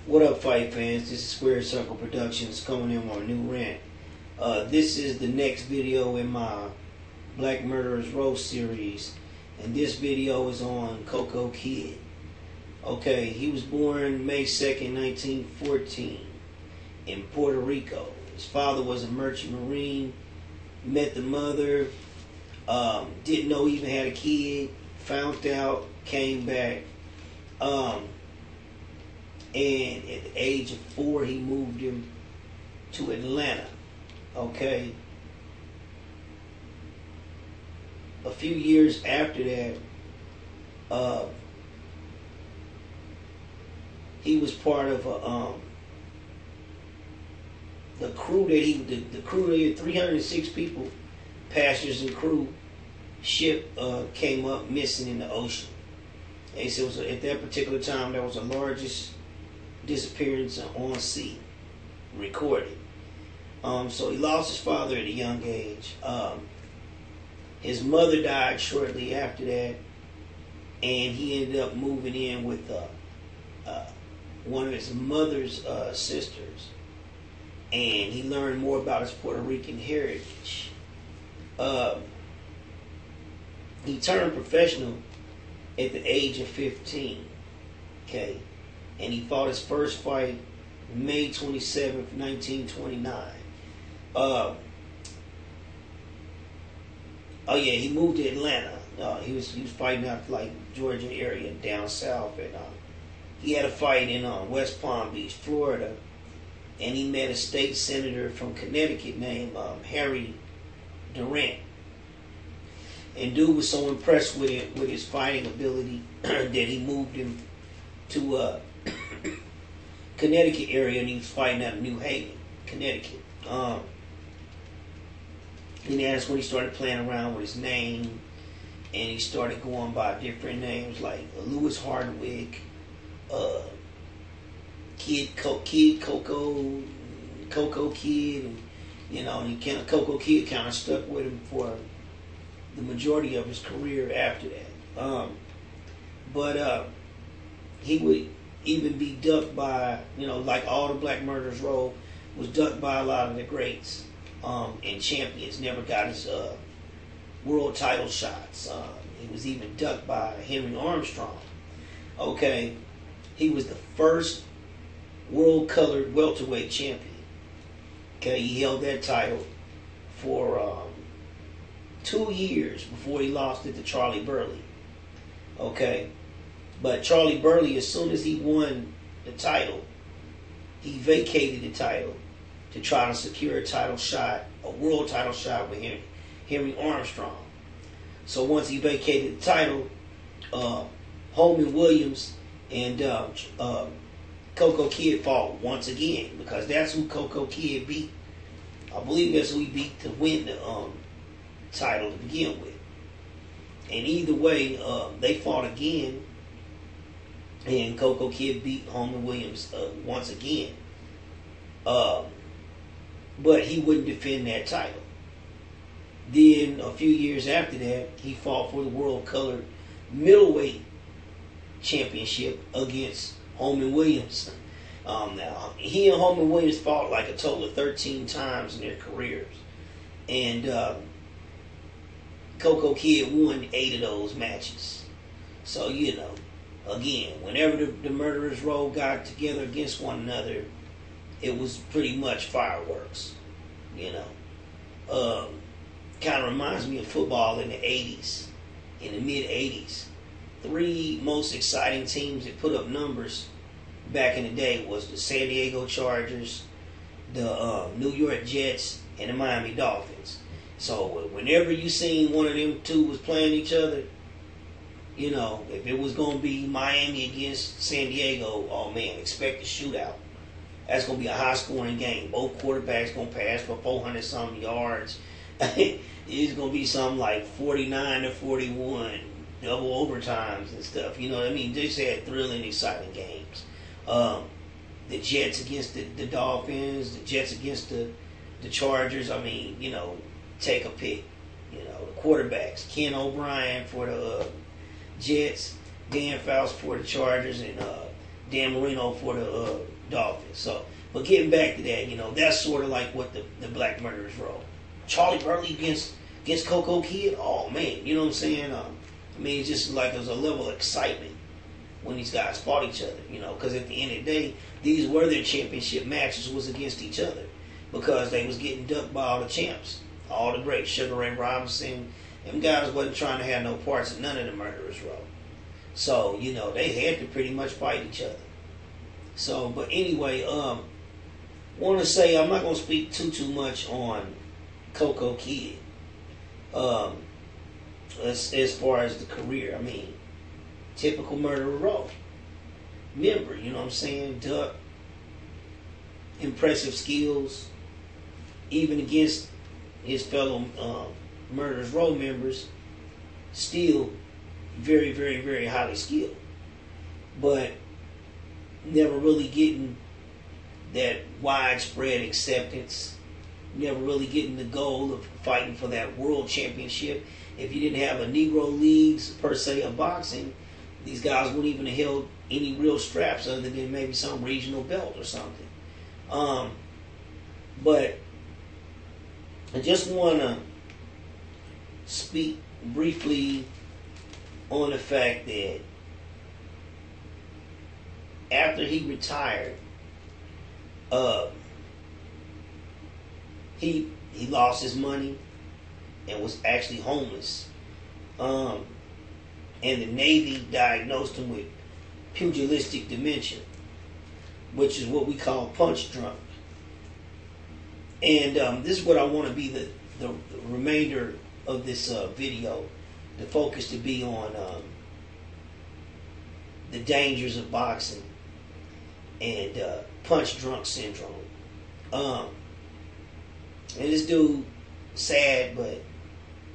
What up, fight fans? This is Square Circle Productions coming in on a new rant. This is the next video in my Black Murderers Roast series, and this video is on Coco Kid. Okay, he was born May 2nd, 1914 in Puerto Rico. His father was a merchant marine, met the mother, didn't know he even had a kid, found out, came back, and at the age of 4, he moved him to Atlanta. Okay. A few years after that, he was part of the crew that the crew that had 306 people, passengers and crew. Ship came up missing in the ocean. And so at that particular time, that was the largest disappearance on sea recorded. So he lost his father at a young age. His mother died shortly after that, and he ended up moving in with one of his mother's sisters, and he learned more about his Puerto Rican heritage. He turned professional at the age of 15. Okay. And he fought his first fight May 27th, 1929. Oh yeah, he moved to Atlanta. He was fighting out like Georgia area down south, and he had a fight in West Palm Beach, Florida, and he met a state senator from Connecticut named Harry Durant. And dude was so impressed with his fighting ability that he moved him to Connecticut area, and he was fighting out of New Haven, Connecticut. And that's when he started playing around with his name, and he started going by different names like Lewis Hardwick, Coco Kid, and and Coco Kid kind of stuck with him for the majority of his career after that. But he would even be ducked by, like all the Black Murderers Row, was ducked by a lot of the greats and champions. Never got his world title shots. He was even ducked by Henry Armstrong. Okay, he was the first world colored welterweight champion. Okay, he held that title for 2 years before he lost it to Charlie Burley. Okay. But Charlie Burley, as soon as he won the title, he vacated the title to try to secure a title shot, a world title shot with Henry Armstrong. So once he vacated the title, Holman Williams and Coco Kid fought once again, because that's who Coco Kid beat. I believe that's who he beat to win the title to begin with. And either way, they fought again, and Coco Kid beat Holman Williams once again. But he wouldn't defend that title. Then a few years after that, he fought for the world colored middleweight championship against Holman Williams. Now, he and Holman Williams fought like a total of 13 times in their careers. And Coco Kid won 8 of those matches. So, again, whenever the Murderers Row got together against one another, it was pretty much fireworks. Kind of reminds me of football in the 80s, in the mid-80s. 3 most exciting teams that put up numbers back in the day was the San Diego Chargers, the New York Jets, and the Miami Dolphins. So whenever you seen one of them two was playing each other, if it was going to be Miami against San Diego, oh man, expect a shootout. That's going to be a high-scoring game. Both quarterbacks going to pass for 400-something yards. It's going to be something like 49-41, double overtimes and stuff. You know what I mean? They just had thrilling, exciting games. The Jets against the Dolphins, the Jets against the Chargers. I mean, take a pick. The quarterbacks, Ken O'Brien for the Jets, Dan Fouts for the Chargers, and Dan Marino for the Dolphins. So, but getting back to that, that's sort of like what the Black Murderers wrote. Charlie Burley against Coco Kid. Oh man, you know what I'm saying? I mean, it's just like there's a level of excitement when these guys fought each other. Because at the end of the day, these were their championship matches was against each other because they was getting ducked by all the champs, all the greats, Sugar Ray Robinson. Them guys wasn't trying to have no parts in none of the Murderers Row. So, they had to pretty much fight each other. So, but anyway, want to say I'm not going to speak too much on Coco Kid as far as the career. I mean, typical Murderer Row member, you know what I'm saying? Duck, impressive skills, even against his fellow Murderers Row members, still very, very, very highly skilled, but never really getting that widespread acceptance, never really getting the goal of fighting for that world championship. If you didn't have a Negro Leagues per se of boxing, these guys wouldn't even have held any real straps other than maybe some regional belt or something. But I just want to speak briefly on the fact that after he retired, he lost his money and was actually homeless. And the Navy diagnosed him with pugilistic dementia, which is what we call punch drunk. And this is what I want to be the remainder of this video. The focus to be on the dangers of boxing and punch drunk syndrome. And this dude, sad, but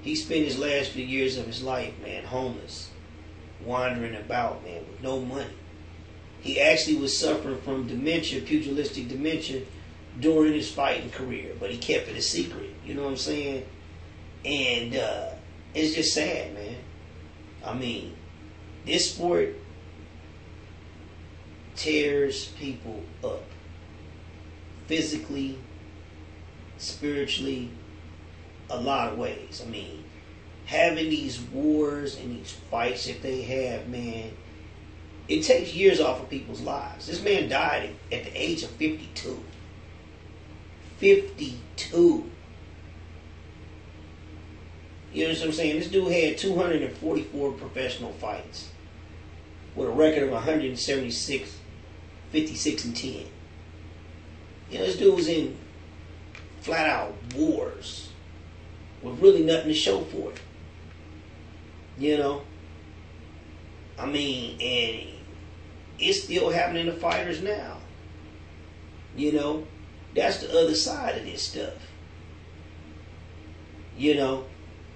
he spent his last few years of his life, man, homeless, wandering about, man, with no money. He actually was suffering from dementia, pugilistic dementia, during his fighting career, but he kept it a secret. You know what I'm saying? And it's just sad, man. I mean, this sport tears people up. Physically, spiritually, a lot of ways. I mean, having these wars and these fights that they have, man, it takes years off of people's lives. This man died at the age of 52. 52. You know what I'm saying? This dude had 244 professional fights with a record of 176, 56 and 10. You know, this dude was in flat out wars with really nothing to show for it. You know? I mean, and it's still happening to fighters now. You know? That's the other side of this stuff. You know?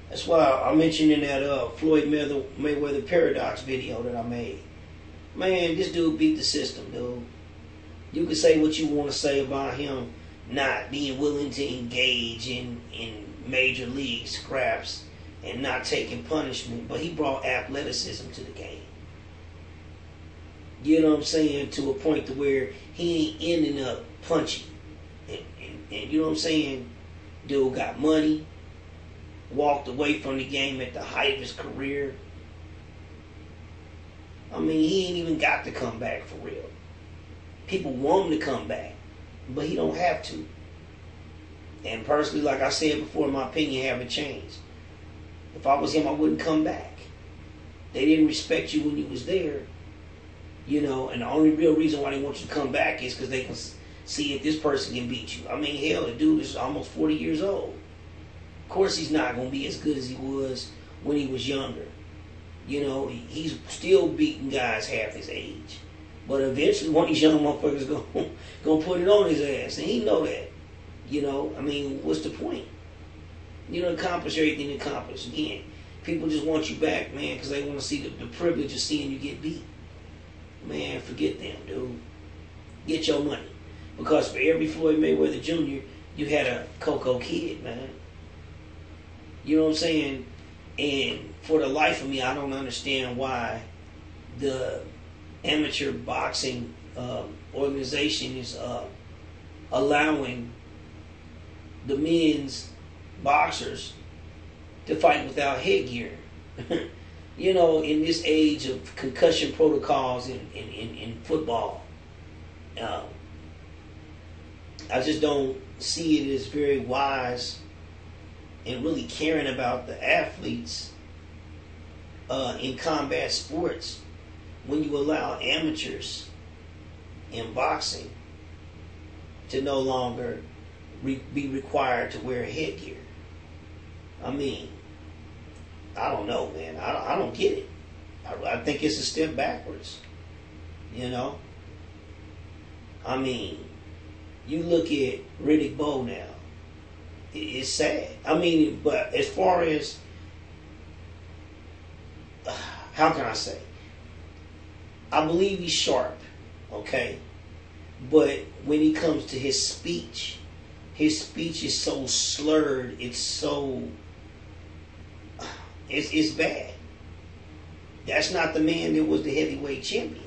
That's why I mentioned in that Floyd Mayweather Paradox video that I made. Man, this dude beat the system, dude. You can say what you want to say about him not being willing to engage in major league scraps and not taking punishment, but he brought athleticism to the game. You know what I'm saying? To a point to where he ain't ending up punching. And you know what I'm saying? Dude got money, walked away from the game at the height of his career. I mean, he ain't even got to come back for real. People want him to come back, but he don't have to. And personally, like I said before, my opinion haven't changed. If I was him, I wouldn't come back. They didn't respect you when you was there. You know, and the only real reason why they want you to come back is because they can see if this person can beat you. I mean, hell, the dude is almost 40 years old. Of course he's not going to be as good as he was when he was younger. You know, he's still beating guys half his age. But eventually one of these young motherfuckers gonna put it on his ass. And he know that. You know, I mean, what's the point? You don't accomplish everything you accomplish. Again, people just want you back, man, because they want to see the privilege of seeing you get beat. Man, forget them, dude. Get your money. Because for every Floyd Mayweather Jr., you had a Coco Kid, man. You know what I'm saying? And for the life of me, I don't understand why the amateur boxing organization is allowing the men's boxers to fight without headgear. You know, in this age of concussion protocols in football, I just don't see it as very wise and really caring about the athletes in combat sports when you allow amateurs in boxing to no longer be required to wear headgear. I mean, I don't know, man. I don't get it. I think it's a step backwards. You know? I mean, you look at Riddick Bowe now. It's sad. I mean, but as far as, how can I say? I believe he's sharp, okay? But when he comes to his speech is so slurred. It's so, it's bad. That's not the man that was the heavyweight champion.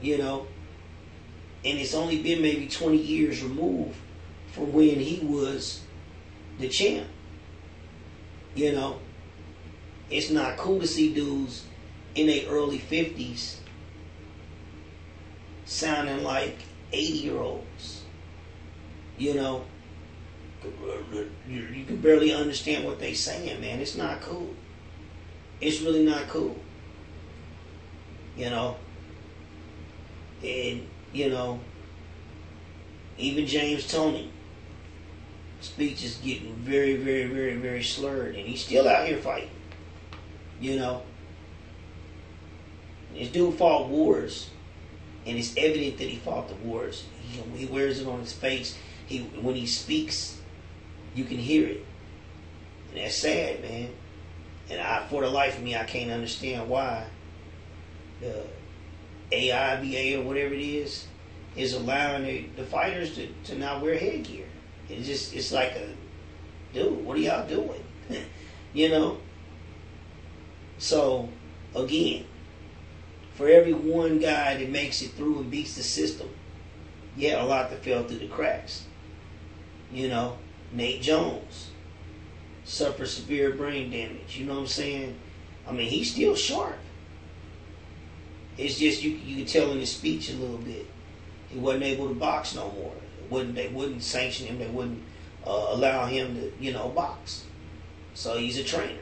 You know? And it's only been maybe 20 years removed from when he was the champ. You know? It's not cool to see dudes in their early 50s sounding like 80-year-olds. You know? You can barely understand what they're saying, man. It's not cool. It's really not cool. You know? And, you know, even James Toney speech is getting very, very, very, very slurred, and he's still out here fighting. You know? This dude fought wars, and it's evident that he fought the wars. He wears it on his face. When he speaks, you can hear it. And that's sad, man. And for the life of me, I can't understand why the AIBA or whatever it is allowing the fighters to not wear headgear. It's like dude, what are y'all doing? You know? So, again, for every one guy that makes it through and beats the system, you had a lot that fell through the cracks. You know, Nate Jones suffered severe brain damage. You know what I'm saying? I mean, he's still sharp. It's just you can tell in his speech a little bit. He wasn't able to box no more. They wouldn't sanction him. They wouldn't allow him to, box. So he's a trainer.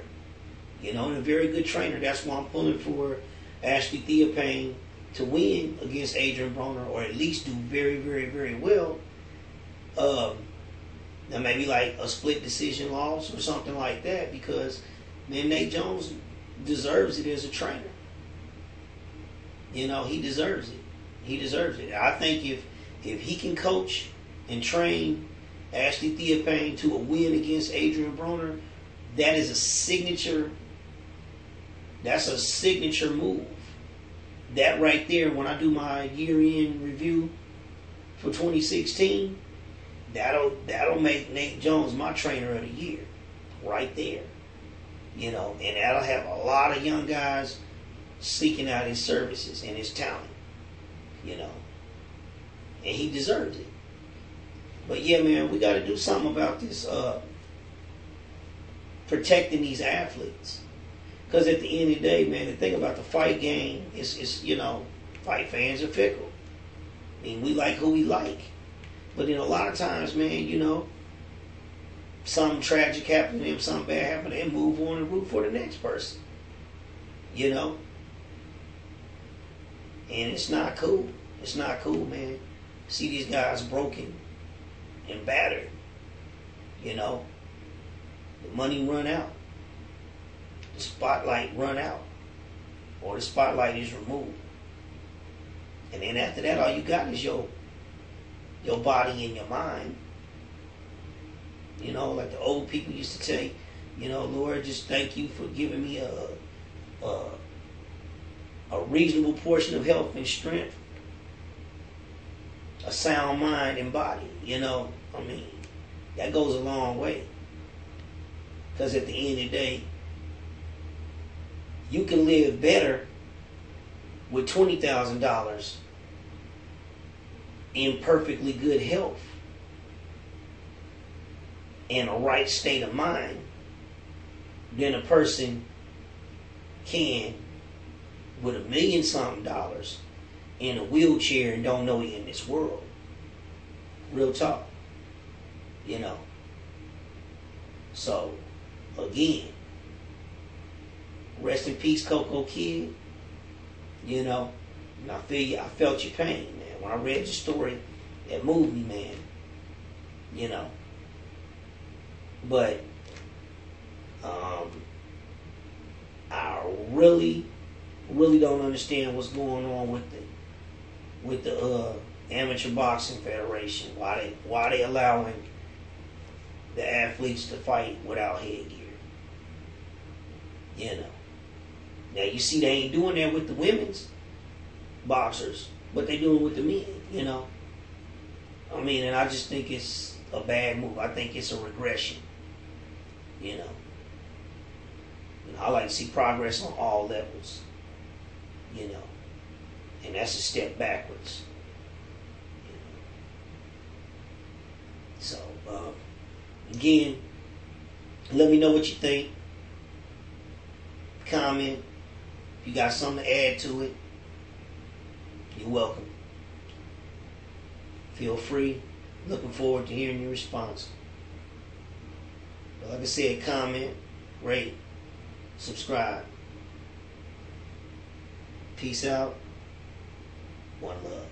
And a very good trainer. That's why I'm pulling for Ashley Theophane to win against Adrian Broner, or at least do very, very, very well. Now maybe like a split decision loss or something like that, because man, Nate Jones deserves it as a trainer. He deserves it. He deserves it. I think if he can coach and train Ashley Theophane to a win against Adrian Broner, that is a signature. That's a signature move. That right there, when I do my year-end review for 2016, that'll make Nate Jones my trainer of the year, right there. And that'll have a lot of young guys seeking out his services and his talent. And he deserves it. But yeah, man, we got to do something about this protecting these athletes. Because at the end of the day, man, the thing about the fight game is fight fans are fickle. I mean, we like who we like. But then a lot of times, man, something tragic happened to them, something bad happened to them, move on and root for the next person. And it's not cool. It's not cool, man. See these guys broken and battered. The money run out. The spotlight run out. Or the spotlight is removed. And then after that, all you got is your body and your mind. Like the old people used to say, Lord, just thank you for giving me a reasonable portion of health and strength, a sound mind and body. That goes a long way. Because at the end of the day, you can live better with $20,000 in perfectly good health and a right state of mind than a person can with $1 million something in a wheelchair and don't know he in this world. Real talk. You know. So, again, rest in peace, Coco Kid. You know, and I feel you. I felt your pain, man. When I read your story, it moved me, man. You know. But I really don't understand what's going on with the Amateur Boxing Federation. Why they allowing the athletes to fight without headgear? You know. Now you see they ain't doing that with the women's boxers, but they doing it with the men. You know. I mean, and I just think it's a bad move. I think it's a regression. You know. I like to see progress on all levels. You know. And that's a step backwards. You know. So, again, let me know what you think. Comment. If you got something to add to it, you're welcome. Feel free. Looking forward to hearing your response. But like I said, comment, rate, subscribe. Peace out. One love.